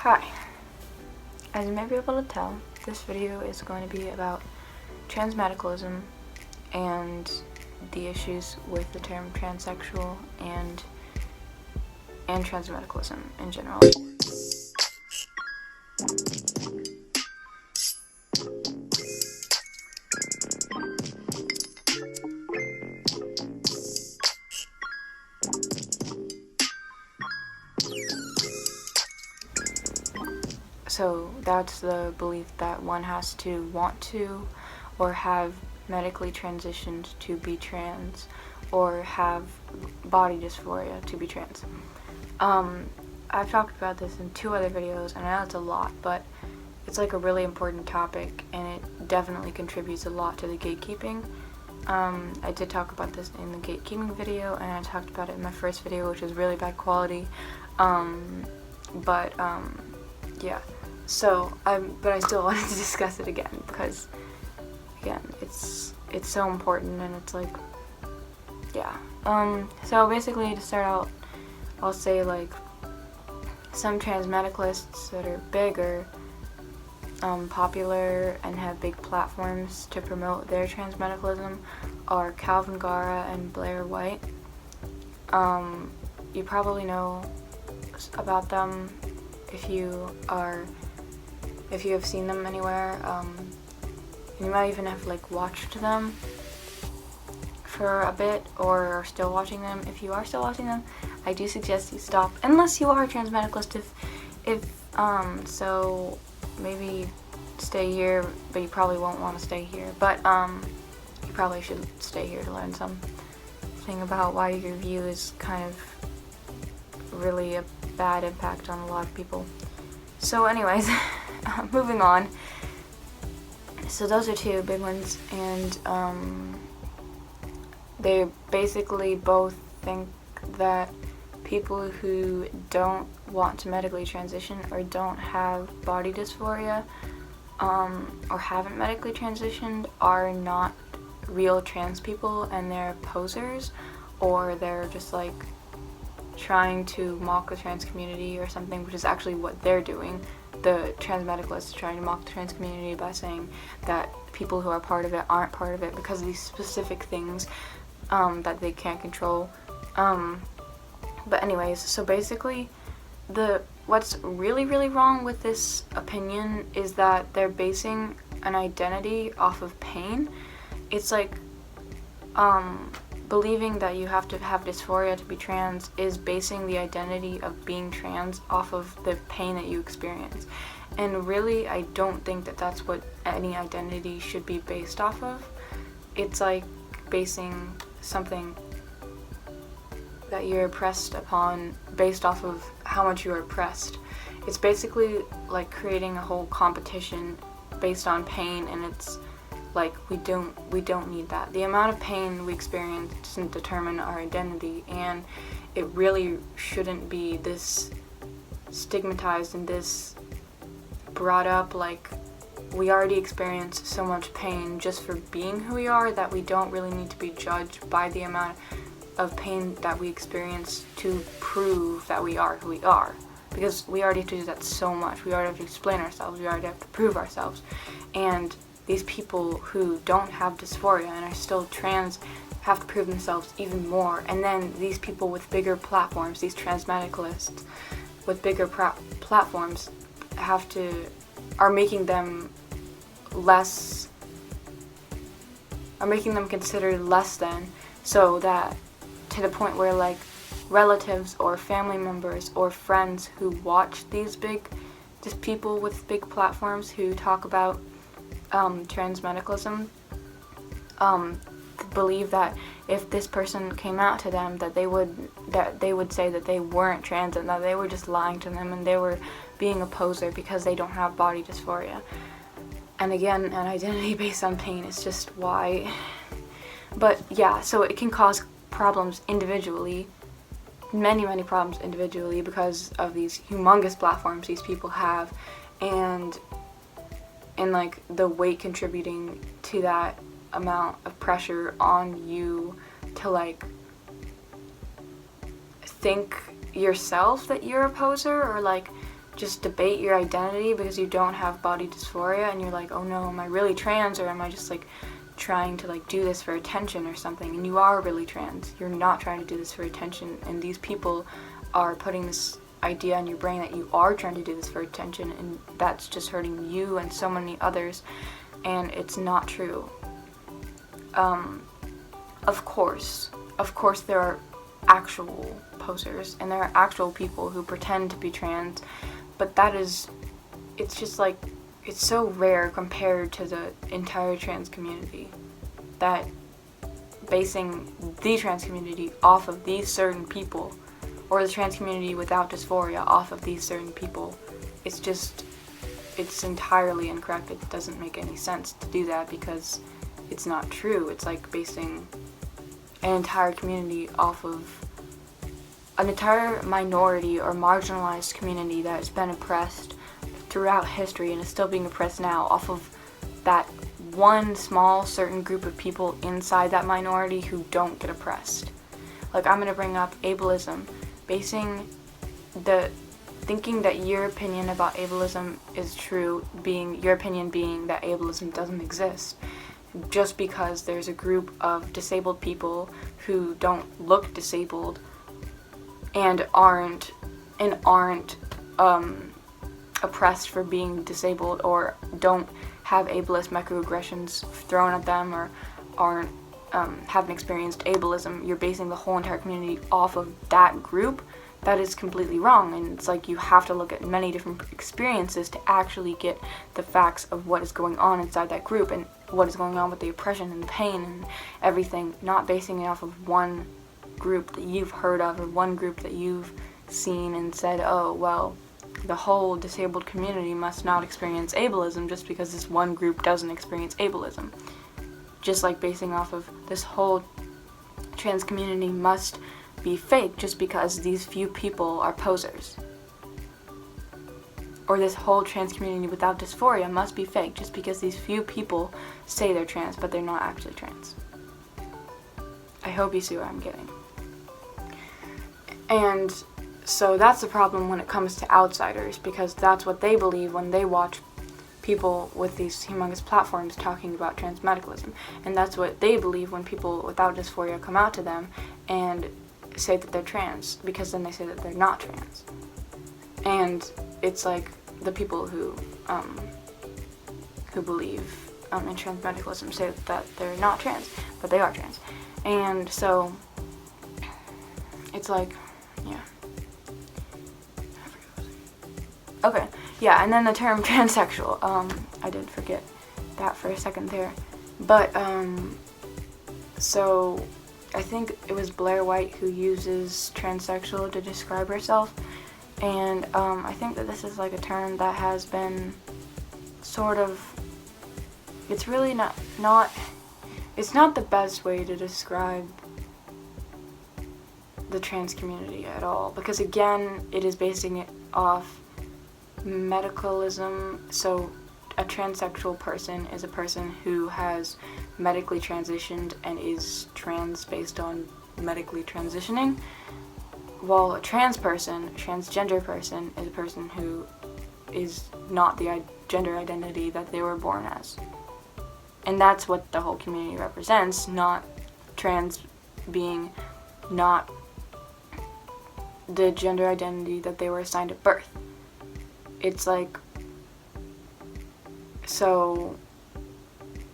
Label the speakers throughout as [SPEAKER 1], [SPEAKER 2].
[SPEAKER 1] Hi. As you may be able to tell, this video is going to be about transmedicalism and the issues with the term transsexual and transmedicalism in general. So that's the belief that one has to want to or have medically transitioned to be trans or have body dysphoria to be trans. I've talked about this in 2 other videos, and I know it's a lot, but it's like a really important topic and it definitely contributes a lot to the gatekeeping. I did talk about this in the gatekeeping video, and I talked about it in my first video, which was really bad quality. Yeah. So, but I still wanted to discuss it again because, again, it's so important, and it's like, yeah. So basically, to start out, I'll say like some transmedicalists that are big or popular and have big platforms to promote their transmedicalism are Calvin Gara and Blair White. You probably know about them if you have seen them anywhere. You might even have like watched them for a bit or are still watching them. If you are still watching them, I do suggest you stop, unless you are a transmedicalist. So maybe stay here, but you probably won't want to stay here. But you probably should stay here to learn something about why your view is kind of really a bad impact on a lot of people. So anyways, moving on. So those are 2 big ones, and they basically both think that people who don't want to medically transition or don't have body dysphoria or haven't medically transitioned are not real trans people, and they're posers, or they're just like trying to mock the trans community or something, which is actually what they're doing. The transmedicalists are trying to mock the trans community by saying that people who are part of it aren't part of it because of these specific things that they can't control. But anyways, so basically, what's really wrong with this opinion is that they're basing an identity off of pain. It's like believing that you have to have dysphoria to be trans is basing the identity of being trans off of the pain that you experience. And really, I don't think that that's what any identity should be based off of. It's like basing something that you're oppressed upon based off of how much you're oppressed. It's basically like creating a whole competition based on pain, and it's like we don't need that. The amount of pain we experience doesn't determine our identity, and it really shouldn't be this stigmatized and this brought up. Like, we already experience so much pain just for being who we are that we don't really need to be judged by the amount of pain that we experience to prove that we are who we are, because we already have to do that so much. We already have to explain ourselves, we already have to prove ourselves, and these people who don't have dysphoria and are still trans have to prove themselves even more. And then these people with bigger platforms, these transmedicalists with bigger platforms, are making them considered less than, so that to the point where like relatives or family members or friends who watch these people with big platforms who talk about transmedicalism believe that if this person came out to them, that they would say that they weren't trans and that they were just lying to them and they were being a poser because they don't have body dysphoria. And again, an identity based on pain is just why. But yeah, so it can cause problems individually, many problems individually, because of these humongous platforms these people have, and like the weight contributing to that amount of pressure on you to like think yourself that you're a poser, or like just debate your identity because you don't have body dysphoria and you're like, oh no, am I really trans, or am I just like trying to like do this for attention or something? And you are really trans. You're not trying to do this for attention, and these people are putting this idea in your brain that you are trying to do this for attention, and that's just hurting you and so many others, and it's not true. Of course there are actual posers and there are actual people who pretend to be trans, but it's just like, it's so rare compared to the entire trans community, that basing the trans community off of these certain people, or the trans community without dysphoria off of these certain people, it's entirely incorrect. It doesn't make any sense to do that because it's not true. It's like basing an entire community off of an entire minority or marginalized community that has been oppressed throughout history and is still being oppressed now, off of that one small certain group of people inside that minority who don't get oppressed. Like, I'm going to bring up ableism. Thinking that your opinion about ableism is true, your opinion being that ableism doesn't exist, just because there's a group of disabled people who don't look disabled and aren't oppressed for being disabled, or don't have ableist microaggressions thrown at them, or haven't experienced ableism. You're basing the whole entire community off of that group. That is completely wrong, and it's like you have to look at many different experiences to actually get the facts of what is going on inside that group and what is going on with the oppression and the pain and everything, not basing it off of one group that you've heard of or one group that you've seen and said, oh, well, the whole disabled community must not experience ableism just because this one group doesn't experience ableism. Just like basing off of this whole trans community must be fake just because these few people are posers. Or this whole trans community without dysphoria must be fake just because these few people say they're trans but they're not actually trans. I hope you see what I'm getting. And so that's the problem when it comes to outsiders, because that's what they believe when they watch people with these humongous platforms talking about transmedicalism. And that's what they believe when people without dysphoria come out to them and say that they're trans, because then they say that they're not trans. And it's like the people who believe in transmedicalism say that they're not trans, but they are trans. And so it's like, yeah. Okay, yeah, and then the term transsexual. I did forget that for a second there. But, so I think it was Blair White who uses transsexual to describe herself. And I think that this is like a term that has been sort of, it's really it's not the best way to describe the trans community at all, because again, it is basing it off medicalism. So a transsexual person is a person who has medically transitioned and is trans based on medically transitioning, while a transgender person is a person who is not the gender identity that they were born as. And that's what the whole community represents, not trans being not the gender identity that they were assigned at birth. It's like, so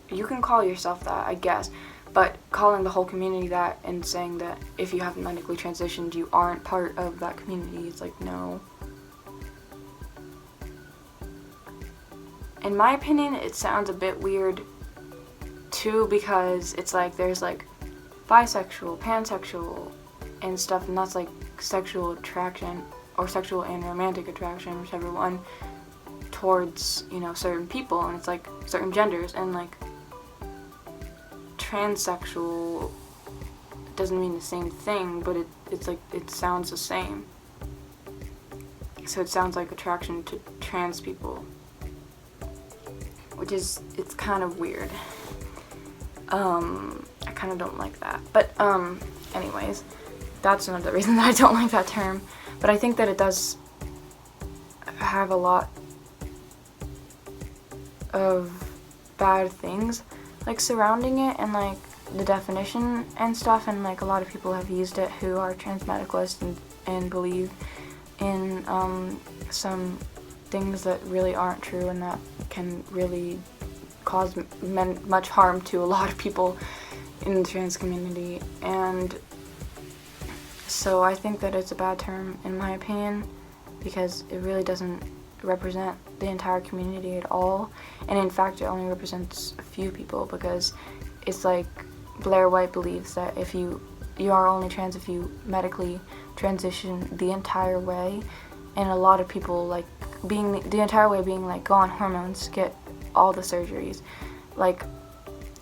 [SPEAKER 1] you can call yourself that, I guess, but calling the whole community that and saying that if you haven't medically transitioned, you aren't part of that community, it's like, no. In my opinion, it sounds a bit weird too, because it's like there's like bisexual, pansexual, and stuff, and that's like sexual attraction, or sexual and romantic attraction, whichever one, towards, certain people, and it's like certain genders, and like transsexual doesn't mean the same thing, but it's like, it sounds the same. So it sounds like attraction to trans people, which is, it's kind of weird. I kind of don't like that, but anyways, that's another reason that I don't like that term. But I think that it does have a lot of bad things like surrounding it, and like the definition and stuff, and like a lot of people have used it who are transmedicalists and believe in some things that really aren't true and that can really cause much harm to a lot of people in the trans community. And so I think that it's a bad term in my opinion, because it really doesn't represent the entire community at all, and in fact it only represents a few people, because it's like Blair White believes that if you are only trans if you medically transition the entire way, and a lot of people like being the entire way being like go on hormones, get all the surgeries, like,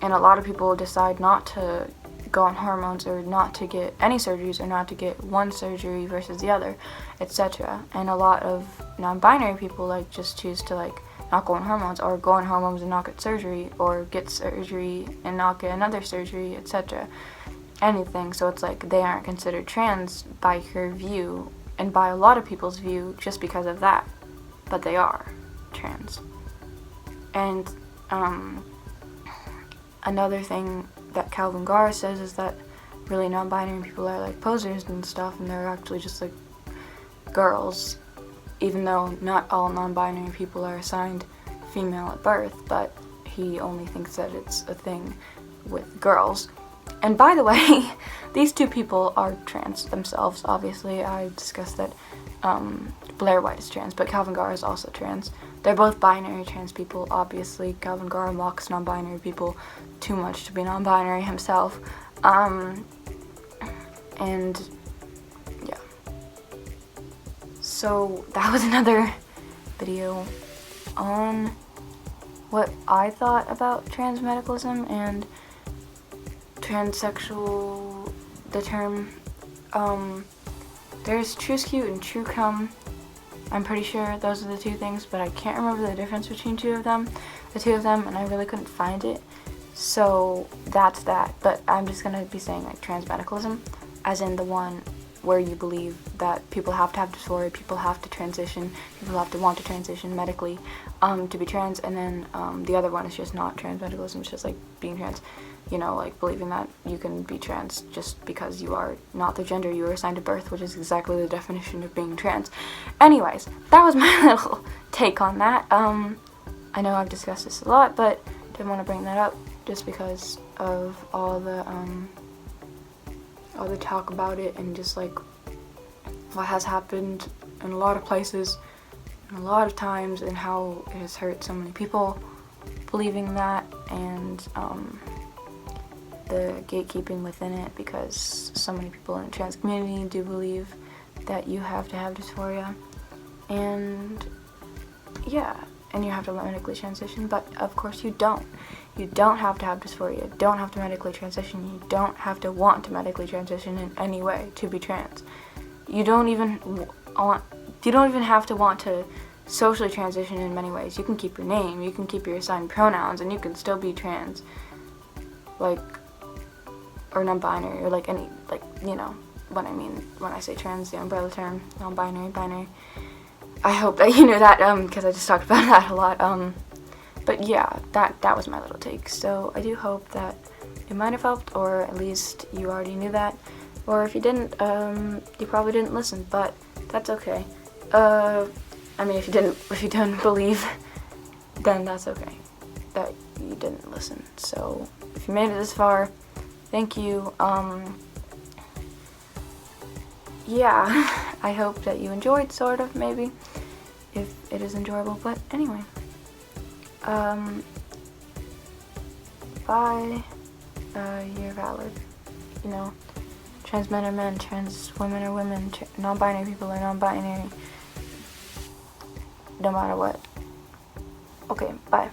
[SPEAKER 1] and a lot of people decide not to go on hormones or not to get any surgeries or not to get one surgery versus the other, etc. And a lot of non-binary people like just choose to like not go on hormones, or go on hormones and not get surgery, or get surgery and not get another surgery, etc. Anything. So it's like they aren't considered trans by your view and by a lot of people's view just because of that, but they are trans. And another thing that Calvin Garr says is that really non-binary people are like posers and stuff, and they're actually just like girls, even though not all non-binary people are assigned female at birth, but he only thinks that it's a thing with girls. And by the way, these two people are trans themselves. Obviously, I discussed that Blair White is trans, but Calvin Garr is also trans. They're both binary trans people. Obviously, Calvin Garr mocks non-binary people too much to be non-binary himself. And yeah. So that was another video on what I thought about transmedicalism and transsexual, the term. There's true skew and true cum. I'm pretty sure those are the two things, but I can't remember the difference between the two of them, and I really couldn't find it. So that's that. But I'm just gonna be saying like transmedicalism, as in the one where you believe that people have to have dysphoria, people have to transition, people have to want to transition medically to be trans, and then the other one is just not transmedicalism, it's just like being trans, you know, like believing that you can be trans just because you are not the gender you were assigned at birth, which is exactly the definition of being trans. Anyways, that was my little take on that. I know I've discussed this a lot, but didn't want to bring that up just because of all the talk about it, and just like what has happened in a lot of places and a lot of times, and how it has hurt so many people believing that, and the gatekeeping within it, because so many people in the trans community do believe that you have to have dysphoria, and yeah, and you have to medically transition, but of course you don't. You don't have to have dysphoria, you don't have to medically transition, you don't have to want to medically transition in any way to be trans. You don't even have to want to socially transition in many ways. You can keep your name, you can keep your assigned pronouns, and you can still be trans. Like, or non-binary, or like any, like, you know what I mean when I say trans, the umbrella term, non-binary, binary. I hope that you knew that, because I just talked about that a lot. But yeah, that was my little take. So I do hope that it might have helped, or at least you already knew that. Or if you didn't, you probably didn't listen, but that's okay. I mean, if you didn't believe, then that's okay that you didn't listen. So if you made it this far, thank you. Yeah, I hope that you enjoyed, sort of, maybe, if it is enjoyable. But anyway, bye. You're valid. You know, trans men are men, trans women are women, non-binary people are non-binary. No matter what. Okay, bye.